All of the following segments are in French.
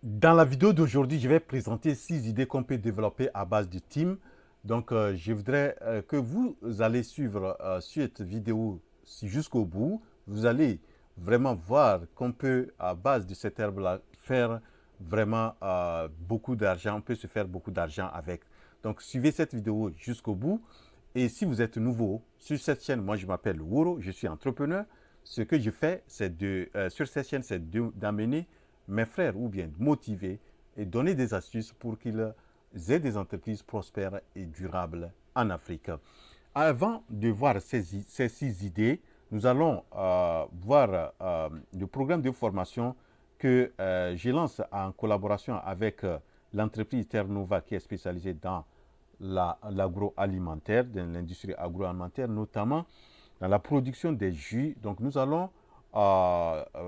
Dans la vidéo d'aujourd'hui, je vais présenter 6 idées qu'on peut développer à base de Team. Donc, je voudrais que vous allez suivre cette vidéo jusqu'au bout. Vous allez vraiment voir qu'on peut, à base de cette herbe-là, faire vraiment beaucoup d'argent. On peut se faire beaucoup d'argent avec. Donc, suivez cette vidéo jusqu'au bout. Et si vous êtes nouveau sur cette chaîne, moi, je m'appelle Wuro, je suis entrepreneur. Ce que je fais, sur cette chaîne, c'est d'amener mes frères ou bien motiver et donner des astuces pour qu'ils aient des entreprises prospères et durables en Afrique. Avant de voir ces 6 idées, nous allons voir le programme de formation que je lance en collaboration avec l'entreprise Terre Nova qui est spécialisée dans l'agroalimentaire, dans l'industrie agroalimentaire, notamment dans la production des jus. Donc nous allons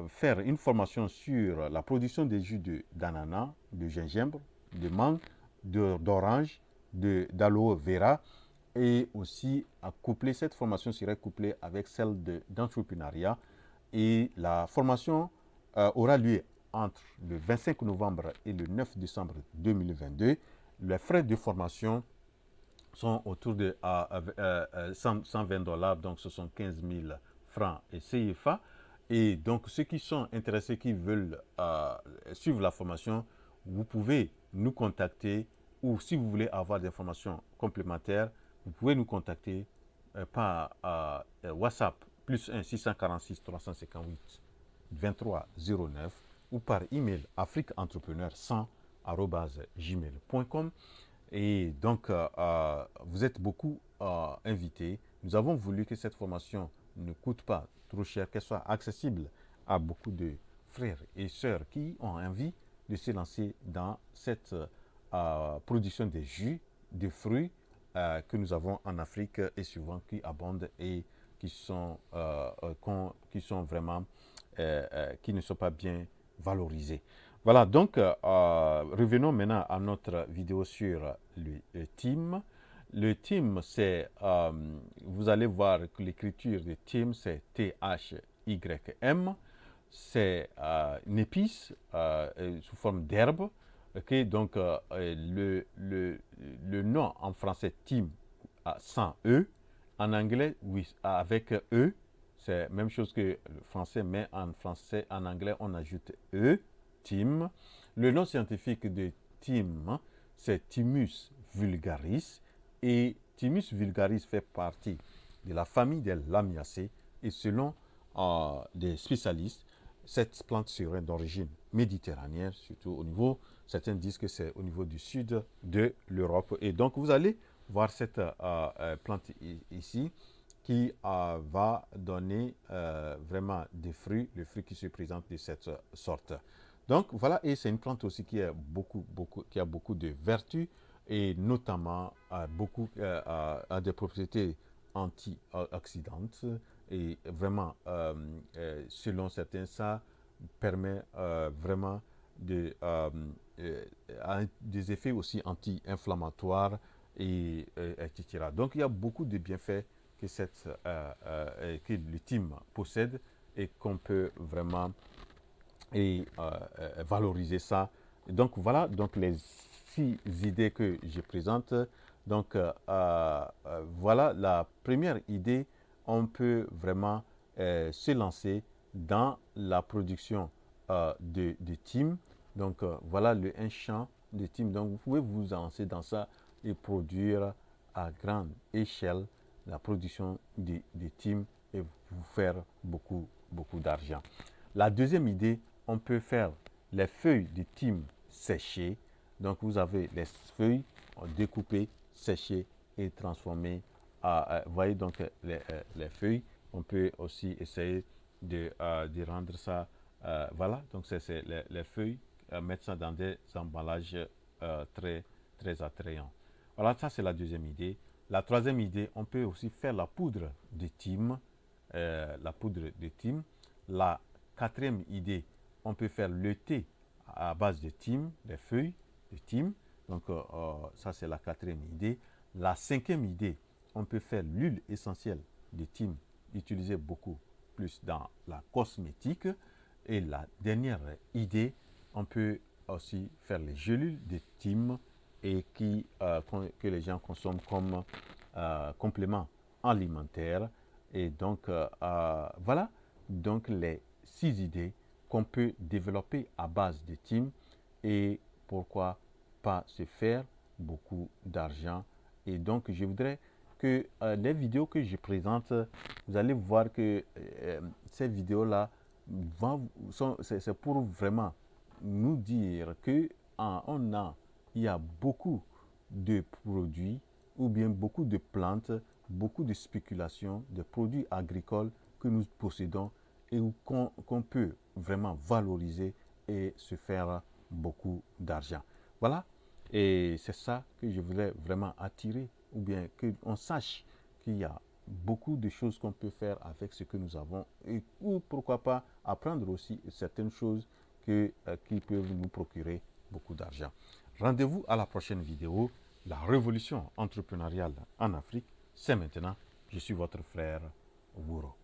faire une formation sur la production des jus d'ananas, de gingembre, de mangue, d'orange, d'aloe vera et aussi à coupler, cette formation serait couplée avec celle d'entrepreneuriat et la formation aura lieu entre le 25 novembre et le 9 décembre 2022. Les frais de formation sont autour de 120 dollars, donc ce sont 15 000 francs et CFA. Et donc, ceux qui sont intéressés, qui veulent suivre la formation, vous pouvez nous contacter ou si vous voulez avoir des informations complémentaires, vous pouvez nous contacter par WhatsApp plus 1 646 358 2309 ou par email afriqueentrepreneur100@gmail.com. Et donc, vous êtes beaucoup invités. Nous avons voulu que cette formation ne coûte pas trop cher, qu'elle soit accessible à beaucoup de frères et sœurs qui ont envie de se lancer dans cette production des jus, des fruits que nous avons en Afrique et souvent qui abondent et qui sont vraiment, qui ne sont pas bien valorisés. Voilà, donc revenons maintenant à notre vidéo sur le team. Le team, c'est, vous allez voir que l'écriture de team, c'est T-H-Y-M. C'est une épice sous forme d'herbe. Okay, donc, le nom en français team sans E. En anglais, oui, avec E. C'est la même chose que le français, mais en français, en anglais, on ajoute E. Team. Le nom scientifique de team, c'est Thymus vulgaris. Et Thymus vulgaris fait partie de la famille des Lamiacées. Et selon des spécialistes, cette plante serait d'origine méditerranéenne, surtout au niveau, certains disent que c'est au niveau du sud de l'Europe. Et donc, vous allez voir cette plante ici qui va donner vraiment des fruits, les fruits qui se présentent de cette sorte. Donc voilà, et c'est une plante aussi qui a beaucoup de vertus et notamment a des propriétés antioxydantes et vraiment, selon certains, ça permet vraiment de, des effets aussi anti-inflammatoires etc. Donc il y a beaucoup de bienfaits que le team possède et qu'on peut vraiment valoriser ça. Donc voilà donc les 6 idées que je présente. Donc voilà la première idée. On peut vraiment se lancer dans la production de team. Donc voilà un champ de team. Donc vous pouvez vous lancer dans ça et produire à grande échelle la production de team et vous faire beaucoup d'argent. La deuxième idée, on peut faire les feuilles de thym séchées. Donc vous avez les feuilles découpées, séchées et transformées. Vous voyez donc les feuilles. On peut aussi essayer de rendre ça. Voilà, donc c'est les feuilles, mettre ça dans des emballages très, très attrayants. Voilà, ça c'est la deuxième idée. La troisième idée, on peut aussi faire la poudre de thym. La poudre de thym. La quatrième idée, on peut faire le thé à base de thym, des feuilles de thym. Donc ça c'est la quatrième idée. La cinquième idée, on peut faire l'huile essentielle de thym utilisée beaucoup plus dans la cosmétique. Et la dernière idée, on peut aussi faire les gélules de thym et que les gens consomment comme complément alimentaire. Et donc, voilà donc les 6 idées qu'on peut développer à base de thym et pourquoi pas se faire beaucoup d'argent. Et donc, je voudrais que les vidéos que je présente, vous allez voir que ces vidéos-là, c'est pour vraiment nous dire que il y a beaucoup de produits ou bien beaucoup de plantes, beaucoup de spéculations, de produits agricoles que nous possédons et qu'on peut vraiment valoriser et se faire beaucoup d'argent. Voilà, et c'est ça que je voulais vraiment attirer, ou bien qu'on sache qu'il y a beaucoup de choses qu'on peut faire avec ce que nous avons, ou pourquoi pas apprendre aussi certaines choses qui peuvent nous procurer beaucoup d'argent. Rendez-vous à la prochaine vidéo. La révolution entrepreneuriale en Afrique, c'est maintenant. Je suis votre frère Wuro.